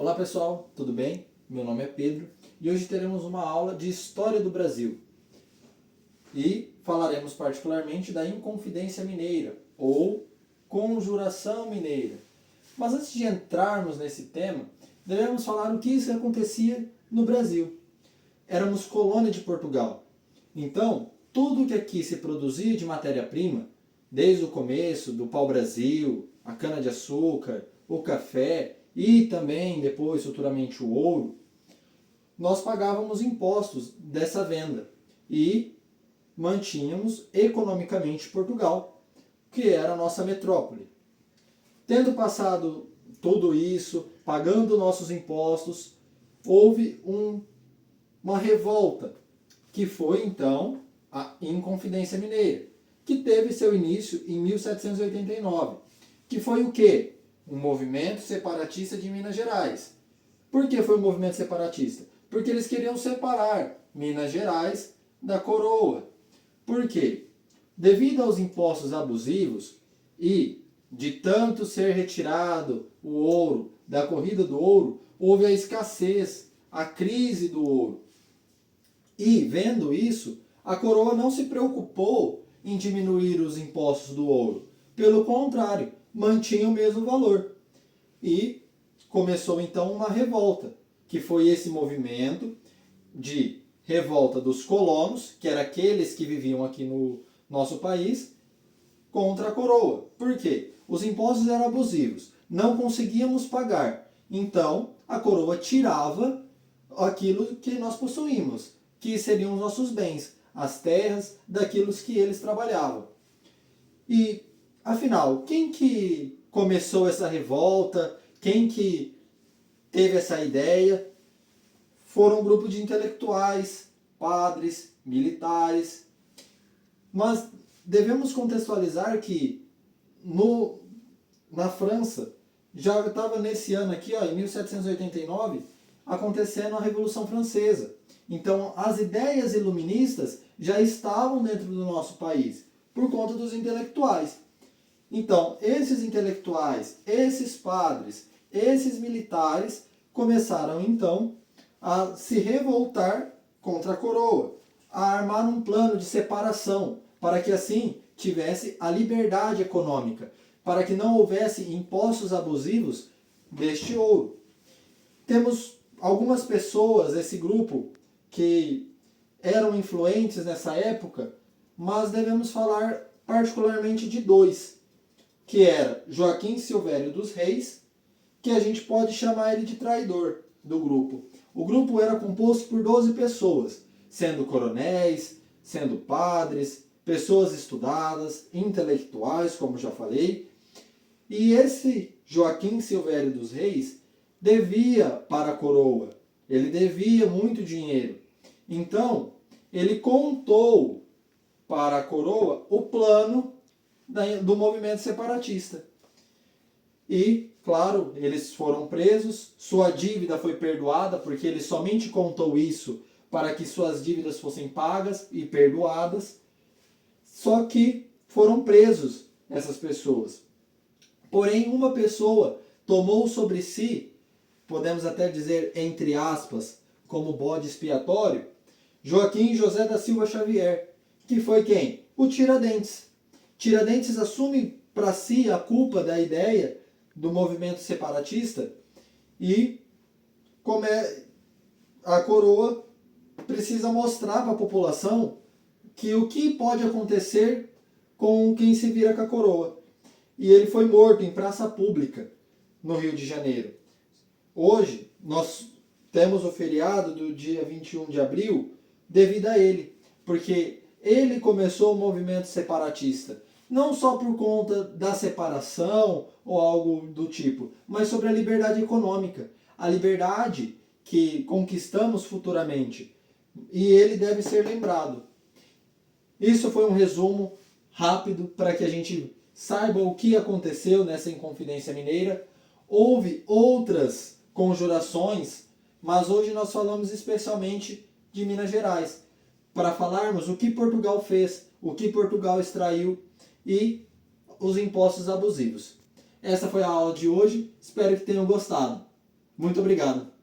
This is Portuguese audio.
Olá pessoal, tudo bem? Meu nome é Pedro e hoje teremos uma aula de História do Brasil e falaremos particularmente da Inconfidência Mineira ou Conjuração Mineira. Mas antes de entrarmos nesse tema, devemos falar o que isso acontecia no Brasil. Éramos colônia de Portugal, então tudo que aqui se produzia de matéria-prima, desde o começo do pau-brasil, a cana-de-açúcar, o café e também depois futuramente o ouro, nós pagávamos impostos dessa venda e mantínhamos economicamente Portugal, que era a nossa metrópole. Tendo passado tudo isso, pagando nossos impostos, houve uma revolta, que foi então a Inconfidência Mineira, que teve seu início em 1789, que foi o quê? Um movimento separatista de Minas Gerais. Por que foi um movimento separatista? Porque eles queriam separar Minas Gerais da coroa. Por quê? Devido aos impostos abusivos e de tanto ser retirado o ouro da corrida do ouro, houve a escassez, a crise do ouro. E, vendo isso, a coroa não se preocupou em diminuir os impostos do ouro. Pelo contrário, mantinha o mesmo valor. E começou então uma revolta, que foi esse movimento de revolta dos colonos, que eram aqueles que viviam aqui no nosso país, contra a coroa. Por quê? Os impostos eram abusivos, não conseguíamos pagar. Então, a coroa tirava aquilo que nós possuímos, que seriam os nossos bens, as terras, daquilo que eles trabalhavam. E, afinal, quem que começou essa revolta? Quem que teve essa ideia? Foram um grupo de intelectuais, padres, militares. Mas devemos contextualizar que na França, já estava nesse ano aqui, em 1789, acontecendo a Revolução Francesa. Então, as ideias iluministas já estavam dentro do nosso país, por conta dos intelectuais. Então, esses intelectuais, esses padres, esses militares começaram então a se revoltar contra a coroa, a armar um plano de separação, para que assim tivesse a liberdade econômica, para que não houvesse impostos abusivos deste ouro. Temos algumas pessoas, esse grupo, que eram influentes nessa época, mas devemos falar particularmente de dois, que era Joaquim Silvério dos Reis, que a gente pode chamar ele de traidor do grupo. O grupo era composto por 12 pessoas, sendo coronéis, sendo padres, pessoas estudadas, intelectuais, como já falei. E esse Joaquim Silvério dos Reis devia para a coroa, ele devia muito dinheiro. Então, ele contou para a coroa o plano do movimento separatista. E, claro, eles foram presos, sua dívida foi perdoada, porque ele somente contou isso para que suas dívidas fossem pagas e perdoadas. Só que foram presos essas pessoas. Porém, uma pessoa tomou sobre si, podemos até dizer entre aspas, como bode expiatório, Joaquim José da Silva Xavier, que foi quem? O Tiradentes. Tiradentes assume para si a culpa da ideia do movimento separatista e a coroa precisa mostrar para a população que o que pode acontecer com quem se vira com a coroa. E ele foi morto em praça pública no Rio de Janeiro. Hoje nós temos o feriado do dia 21 de abril devido a ele, porque ele começou o movimento separatista, não só por conta da separação ou algo do tipo, mas sobre a liberdade econômica, a liberdade que conquistamos futuramente. E ele deve ser lembrado. Isso foi um resumo rápido para que a gente saiba o que aconteceu nessa Inconfidência Mineira. Houve outras conjurações, mas hoje nós falamos especialmente de Minas Gerais, para falarmos o que Portugal fez, o que Portugal extraiu e os impostos abusivos. Essa foi a aula de hoje, espero que tenham gostado. Muito obrigado.